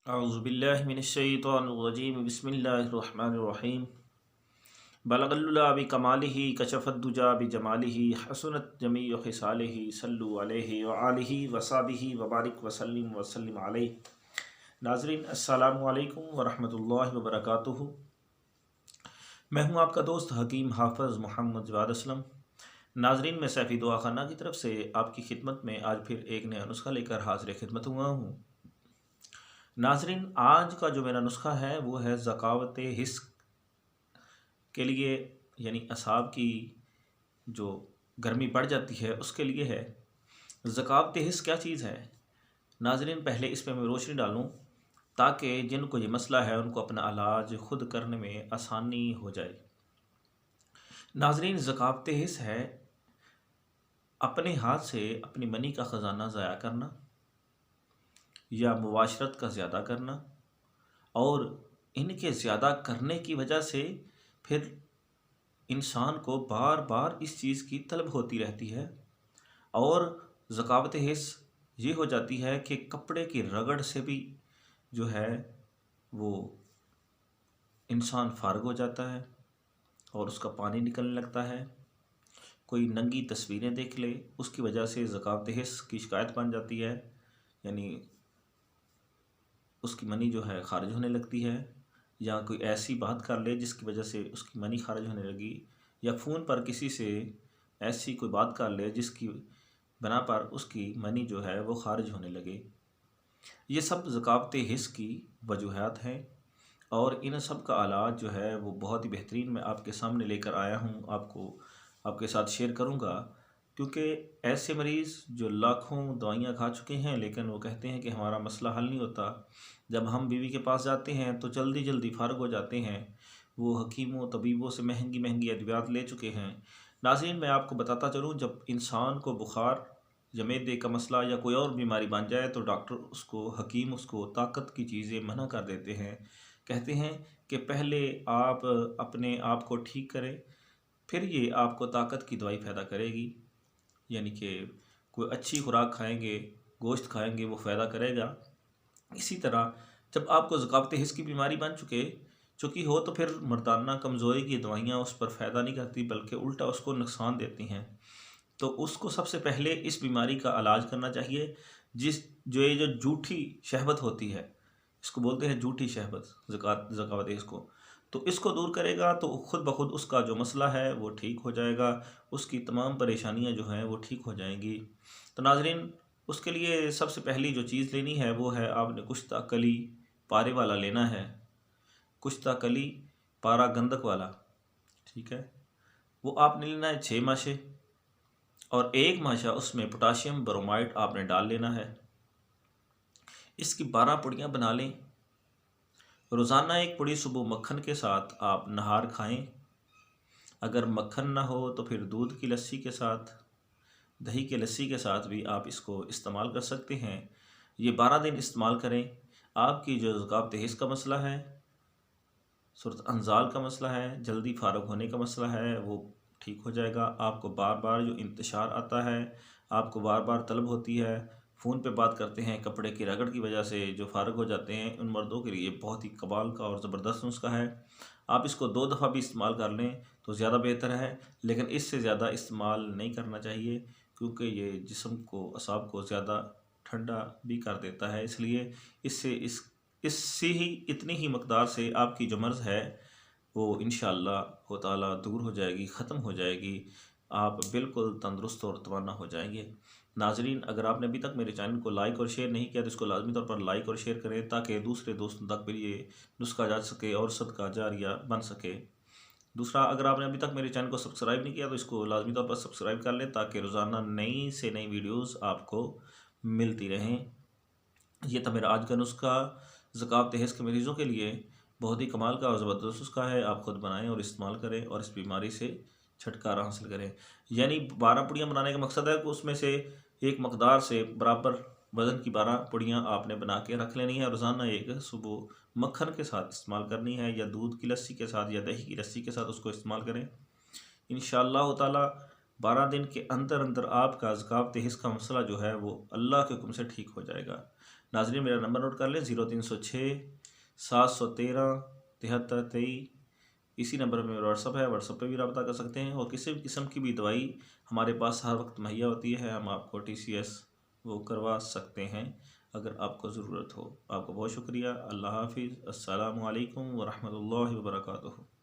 अऊज़ुबिल्लाहि मिनश्शैतानिर्रजीम बिस्मिल्लाहिर्रहमानिर्रहीम बलगल्लुला बिकमालिही कशफ़द्दुजा बिजमालिही हसनत जमीउ ख़िसालिही सल्लु अलैहि व आलिहि व सहबिही व बारिक वसल्लिम अलैहि। नाज़रीन अस्सलामु अलैकुम व रहमतुल्लाहि व बरकातुहू। मैं हूँ आपका दोस्त हकीम हाफ़िज़ मोहम्मद जवाद असलम। नाज़रीन, मैं सैफ़ी दुआ खाना की तरफ से आपकी खिदमत में आज फिर एक नया नुस्खा लेकर हाज़िर खिदमत हुआ हूँ। नाज़रीन, आज का जो मेरा नुस्खा है वो है ज़कावत हिस्स के लिए, यानी असाब की जो गर्मी बढ़ जाती है उसके लिए है। ज़कावत हिस्स क्या चीज़ है नाज़रीन, पहले इस पर मैं रोशनी डालूँ ताकि जिनको ये मसला है उनको अपना इलाज ख़ुद करने में आसानी हो जाए। नाज़रीन, ज़कावत हिस्स है अपने हाथ से अपनी मनी का ख़जाना ज़ाया करना या मुबाशरत का ज़्यादा करना, और इनके ज़्यादा करने की वजह से फिर इंसान को बार बार इस चीज़ की तलब होती रहती है। और ज़कावत हिस्स ये हो जाती है कि कपड़े की रगड़ से भी जो है वो इंसान फारग हो जाता है और उसका पानी निकलने लगता है। कोई नंगी तस्वीरें देख ले उसकी वजह से ज़कावत हिस्स की शिकायत बन जाती है, यानी उसकी मनी जो है ख़ारिज होने लगती है। या कोई ऐसी बात कर ले जिसकी वजह से उसकी मनी ख़ारिज होने लगी, या फ़ोन पर किसी से ऐसी कोई बात कर ले जिसकी बना पर उसकी मनी जो है वो ख़ारिज होने लगे। ये सब ज़कावत हिस्स की वजूहात हैं और इन सब का इलाज जो है वो बहुत ही बेहतरीन मैं आपके सामने लेकर आया हूँ, आपके साथ शेयर करूँगा। क्योंकि ऐसे मरीज़ जो लाखों दवाइयाँ खा चुके हैं लेकिन वो कहते हैं कि हमारा मसला हल नहीं होता। जब हम बीवी के पास जाते हैं तो जल्दी जल्दी फ़ारग हो जाते हैं। वो हकीमों तबीबों से महंगी महंगी अद्वियात ले चुके हैं। नाज़रीन, मैं आपको बताता चलूँ, जब इंसान को बुखार या मैदे का मसला या कोई और बीमारी बन जाए तो डॉक्टर उसको, हकीम उसको ताकत की चीज़ें मना कर देते हैं। कहते हैं कि पहले आप अपने आप को ठीक करें, फिर ये आपको ताकत की दवाई पैदा करेगी। यानी कि कोई अच्छी खुराक खाएंगे, गोश्त खाएंगे, वो फ़ायदा करेगा। इसी तरह जब आपको ज़कावत हिस्स की बीमारी बन चुकी हो तो फिर मर्दाना कमज़ोरी की दवाइयाँ उस पर फ़ायदा नहीं करती बल्कि उल्टा उसको नुकसान देती हैं। तो उसको सबसे पहले इस बीमारी का इलाज करना चाहिए। ये जो झूठी शहवत होती है, इसको बोलते हैं झूठी शहवत, ज़कावत हिस्स को। तो इसको दूर करेगा तो ख़ुद ब खुद उसका जो मसला है वो ठीक हो जाएगा, उसकी तमाम परेशानियां जो हैं वो ठीक हो जाएंगी। तो नाज़रीन, उसके लिए सबसे पहली जो चीज़ लेनी है वो है आपने कुश्ता कली पारे वाला लेना है। कुश्ता कली पारा गंधक वाला, ठीक है। वो आपने लेना है 6 माशे, और 1 माशा उसमें पोटाशियम ब्रोमाइड आपने डाल लेना है। इसकी 12 पुड़ियाँ बना लें। रोज़ाना 1 पुड़ी सुबह मक्खन के साथ आप नहार खाएं। अगर मक्खन ना हो तो फिर दूध की लस्सी के साथ, दही की लस्सी के साथ भी आप इसको इस्तेमाल कर सकते हैं। ये 12 दिन इस्तेमाल करें। आपकी जो ज़कावत हिस्स का मसला है, सूरत अंजाल का मसला है, जल्दी फारग होने का मसला है, वो ठीक हो जाएगा। आपको बार बार जो इंतशार आता है, आपको बार बार तलब होती है, फ़ोन पे बात करते हैं, कपड़े की रगड़ की वजह से जो फारग हो जाते हैं, उन मर्दों के लिए बहुत ही कमाल का और ज़बरदस्त नुस्खा है। आप इसको 2 दफ़ा भी इस्तेमाल कर लें तो ज़्यादा बेहतर है, लेकिन इससे ज़्यादा इस्तेमाल नहीं करना चाहिए क्योंकि ये जिस्म को, असाब को ज़्यादा ठंडा भी कर देता है। इसलिए इससे ही इतनी ही मकदार से आपकी जो मर्ज़ है वो इंशाअल्लाह ताला दूर हो जाएगी, ख़त्म हो जाएगी। आप बिल्कुल तंदुरुस्त और तवाना हो जाएंगे। नाज़रीन, अगर आपने अभी तक मेरे चैनल को लाइक और शेयर नहीं किया तो इसको लाजमी तौर पर लाइक और शेयर करें ताकि दूसरे दोस्तों तक भी ये नुस्खा जा सके और सदका जारिया बन सके। दूसरा, अगर आपने अभी तक मेरे चैनल को सब्सक्राइब नहीं किया तो इसको लाजमी तौर पर सब्सक्राइब कर लें ताकि रोज़ाना नई से नई वीडियोज़ आपको मिलती रहें। ये था मेरा आज का नुस्खा। ज़कावत हिस्स के मरीज़ों के लिए बहुत ही कमाल का और ज़बरदस्त नुस्खा है। आप ख़ुद बनाएं और इस्तेमाल करें और इस बीमारी से छुटकारा हासिल करें। यानी 12 पुड़ियाँ बनाने का मकसद है कि उसमें से एक मकदार से बराबर वज़न की 12 पुड़ियाँ आपने बना के रख लेनी है। रोज़ाना एक सुबह मक्खन के साथ इस्तेमाल करनी है, या दूध की लस्सी के साथ या दही की लस्सी के साथ उसको इस्तेमाल करें। इंशाअल्लाह ताला 12 दिन के अंदर अंदर आपका ज़कावत हिस्स का मसला जो है वो अल्लाह के हुक्म से ठीक हो जाएगा। नाज़रीन मेरा नंबर नोट कर लें 0306 713 7323। इसी नंबर पर मेरा व्हाट्सअप है, व्हाट्सअप पे भी रब्ता कर सकते हैं। और किसी भी किस्म की भी दवाई हमारे पास हर वक्त मुहैया होती है, हम आपको TCS वो करवा सकते हैं अगर आपको ज़रूरत हो। आपको बहुत शुक्रिया। अल्लाह हाफिज़। अस्सलामु अलैकुम व रहमतुल्लाहि व बरकातुहू।